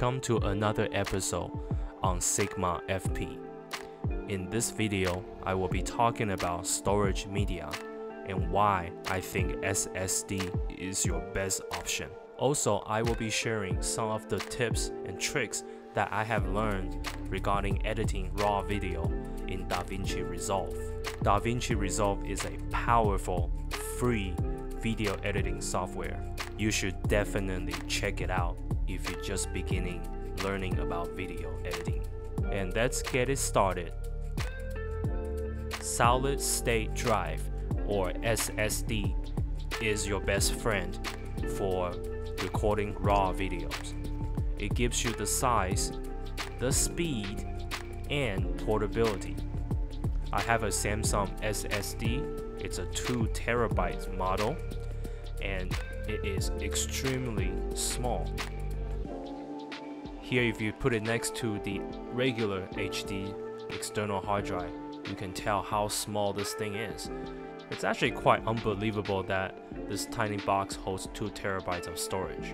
Welcome to another episode on Sigmafp. In this video, I will be talking about storage media and why I think SSD is your best option. Also, I will be sharing some of the tips and tricks that I have learned regarding editing raw video in DaVinci Resolve. DaVinci Resolve is a powerful, free video editing software. You should definitely check it out if you're just beginning learning about video editing. And let's get it started. Solid state drive, or SSD, is your best friend for recording raw videos. It gives you the size, the speed, and portability. I have a Samsung SSD. It's a 2 terabyte model, and it is extremely small. Here, if you put it next to the regular HD external hard drive, you can tell how small this thing is. It's actually quite unbelievable that this tiny box holds 2 terabytes of storage.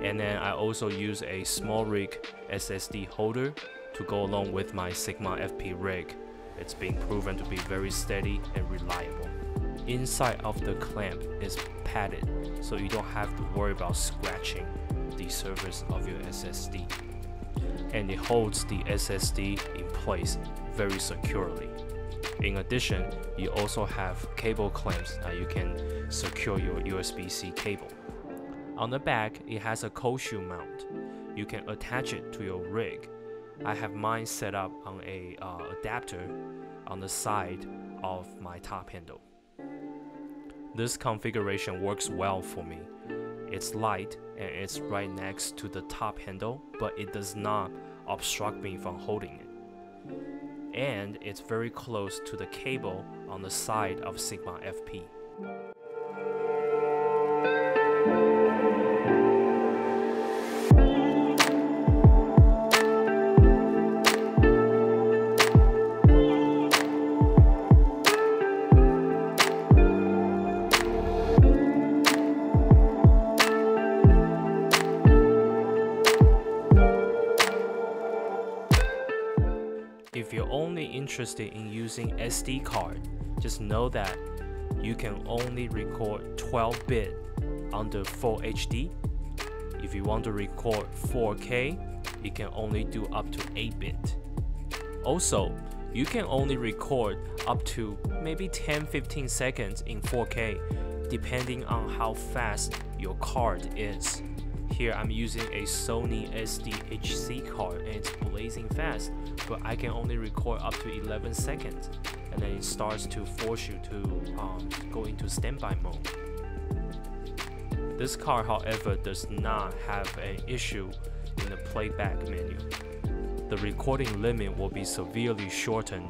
And then I also use a smallrig SSD holder to go along with my Sigmafp rig. It's been proven to be very steady and reliable. Inside of the clamp is padded, so you don't have to worry about scratching the surface of your SSD. And it holds the SSD in place very securely. In addition, you also have cable clamps that you can secure your USB-C cable. On the back, it has a cold shoe mount. You can attach it to your rig. I have mine set up on a adapter on the side of my top handle. This configuration works well for me. It's light and it's right next to the top handle, but it does not obstruct me from holding it. And it's very close to the cable on the side of Sigmafp. If you're only interested in using SD card, just know that you can only record 12-bit under Full HD. If you want to record 4K, you can only do up to 8-bit. Also, you can only record up to maybe 10-15 seconds in 4K, depending on how fast your card is. Here I'm using a Sony SDHC card and it's blazing fast, but I can only record up to 11 seconds, and then it starts to force you to go into standby mode. This card, however, does not have an issue in the playback menu. The recording limit will be severely shortened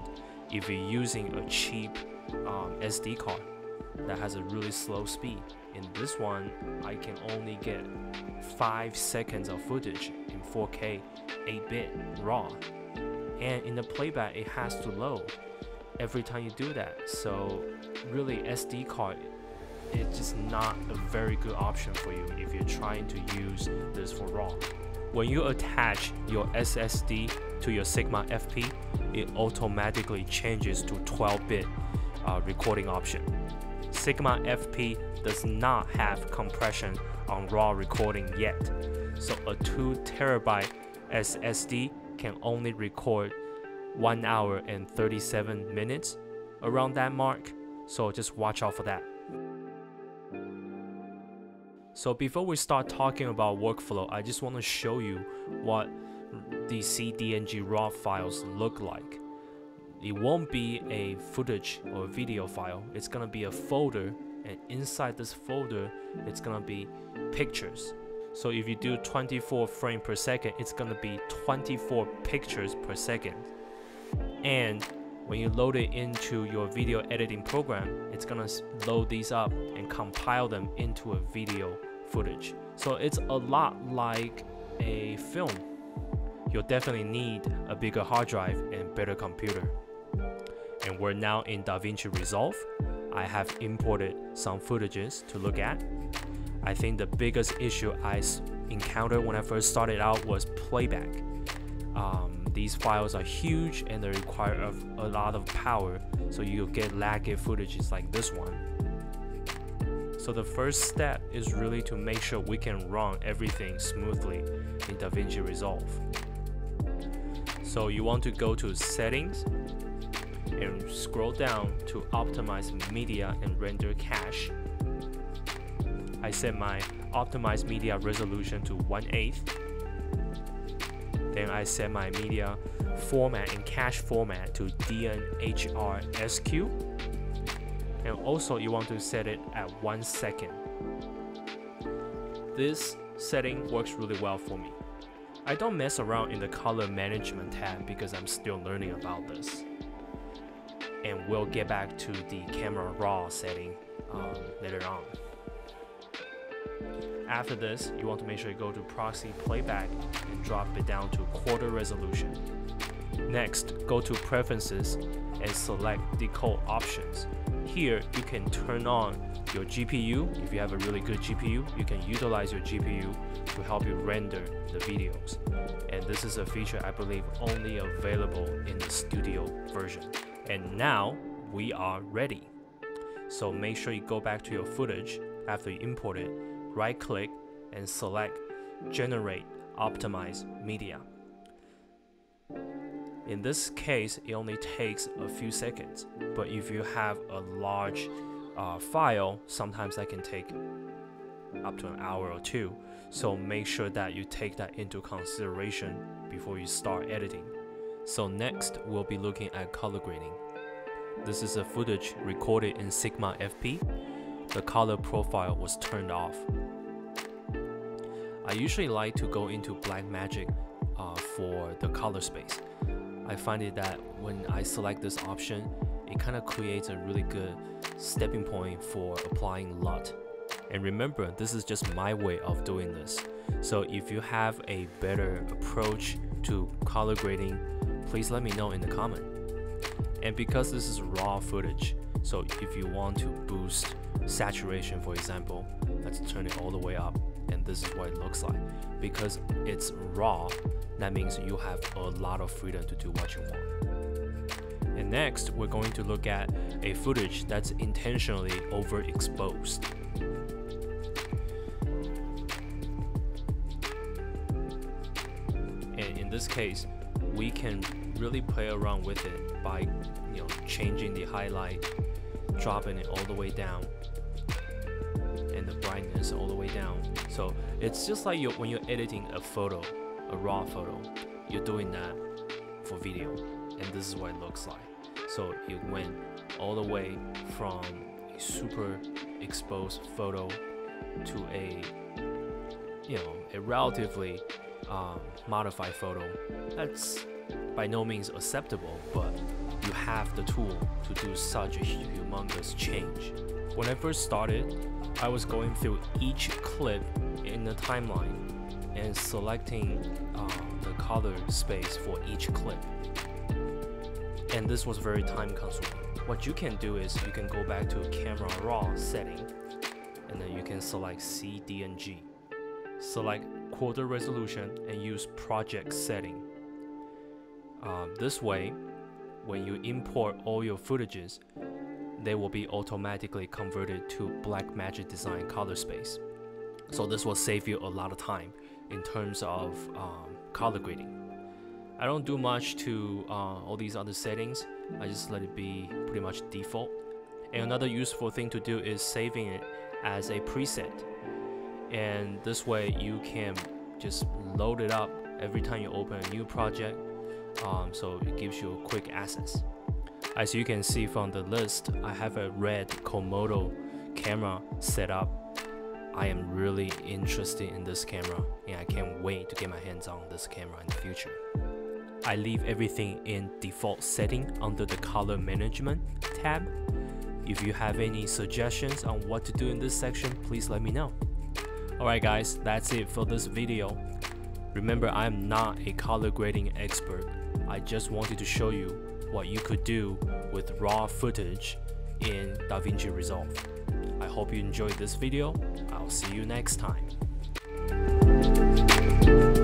if you're using a cheap SD card that has a really slow speed. In this one, I can only get 5 seconds of footage in 4K 8-bit raw, and in the playback it has to load every time you do that. So really, SD card is just not a very good option for you if you're trying to use this for raw. When you attach your SSD to your Sigmafp, it automatically changes to 12-bit recording option. Sigmafp does not have compression on raw recording yet, so a 2 terabyte SSD can only record 1 hour and 37 minutes, around that mark, so just watch out for that. So before we start talking about workflow, I just want to show you what the cDNG raw files look like. It won't be a footage or video file, it's gonna be a folder, and inside this folder it's gonna be pictures. So if you do 24 frames per second, it's gonna be 24 pictures per second. And when you load it into your video editing program, it's gonna load these up and compile them into a video footage. So it's a lot like a film. You'll definitely need a bigger hard drive and better computer. And we're now in DaVinci Resolve. I have imported some footages to look at. I think the biggest issue I encountered when I first started out was playback. These files are huge and they require a lot of power, so you'll get laggy footages like this one. So the first step is really to make sure we can run everything smoothly in DaVinci Resolve. So you want to go to Settings and scroll down to Optimize Media and Render Cache. I set my Optimize Media resolution to 1/8. Then I set my media format and cache format to DNHRSQ. And also you want to set it at 1 second. This setting works really well for me. I don't mess around in the color management tab because I'm still learning about this. And we'll get back to the camera raw setting later on. After this, you want to make sure you go to proxy playback and drop it down to quarter resolution. Next, go to preferences and select decode options. Here, you can turn on your GPU. If you have a really good GPU, you can utilize your GPU to help you render the videos. And this is a feature I believe only available in the studio version. And now we are ready. So make sure you go back to your footage after you import it, right click and select Generate Optimize Media. In this case, it only takes a few seconds, but if you have a large file, sometimes that can take up to an hour or two. So make sure that you take that into consideration before you start editing. So next, we'll be looking at color grading. This is a footage recorded in Sigmafp. The color profile was turned off. I usually like to go into blackmagic for the color space. I find it that when I select this option, it kind of creates a really good stepping point for applying LUT. And remember, this is just my way of doing this. So if you have a better approach to color grading, please let me know in the comment. And because this is raw footage, so if you want to boost saturation, for example, let's turn it all the way up, and this is what it looks like. Because it's raw, that means you have a lot of freedom to do what you want. And next, we're going to look at a footage that's intentionally overexposed. And in this case, we can really play around with it by changing the highlight, dropping it all the way down, and the brightness all the way down. So it's just like when you're editing a photo, a raw photo, you're doing that for video, and this is what it looks like. So it went all the way from a super exposed photo to a relatively modified photo. That's by no means acceptable, but you have the tool to do such a humongous change. When I first started, I was going through each clip in the timeline and selecting the color space for each clip. And this was very time consuming. What you can do is you can go back to camera raw setting, and then you can select cDNG. Select quarter resolution and use project setting. This way, when you import all your footages, they will be automatically converted to Blackmagic design color space. So this will save you a lot of time in terms of color grading. I don't do much to all these other settings. I just let it be pretty much default. And another useful thing to do is saving it as a preset. And this way you can just load it up every time you open a new project. So it gives you a quick access. As you can see from the list, I have a red Komodo camera set up. I am really interested in this camera, and I can't wait to get my hands on this camera in the future. I leave everything in default setting under the color management tab. If you have any suggestions on what to do in this section, please let me know. Alright guys, that's it for this video. Remember, I am not a color grading expert. I just wanted to show you what you could do with raw footage in DaVinci Resolve. I hope you enjoyed this video. I'll see you next time. you.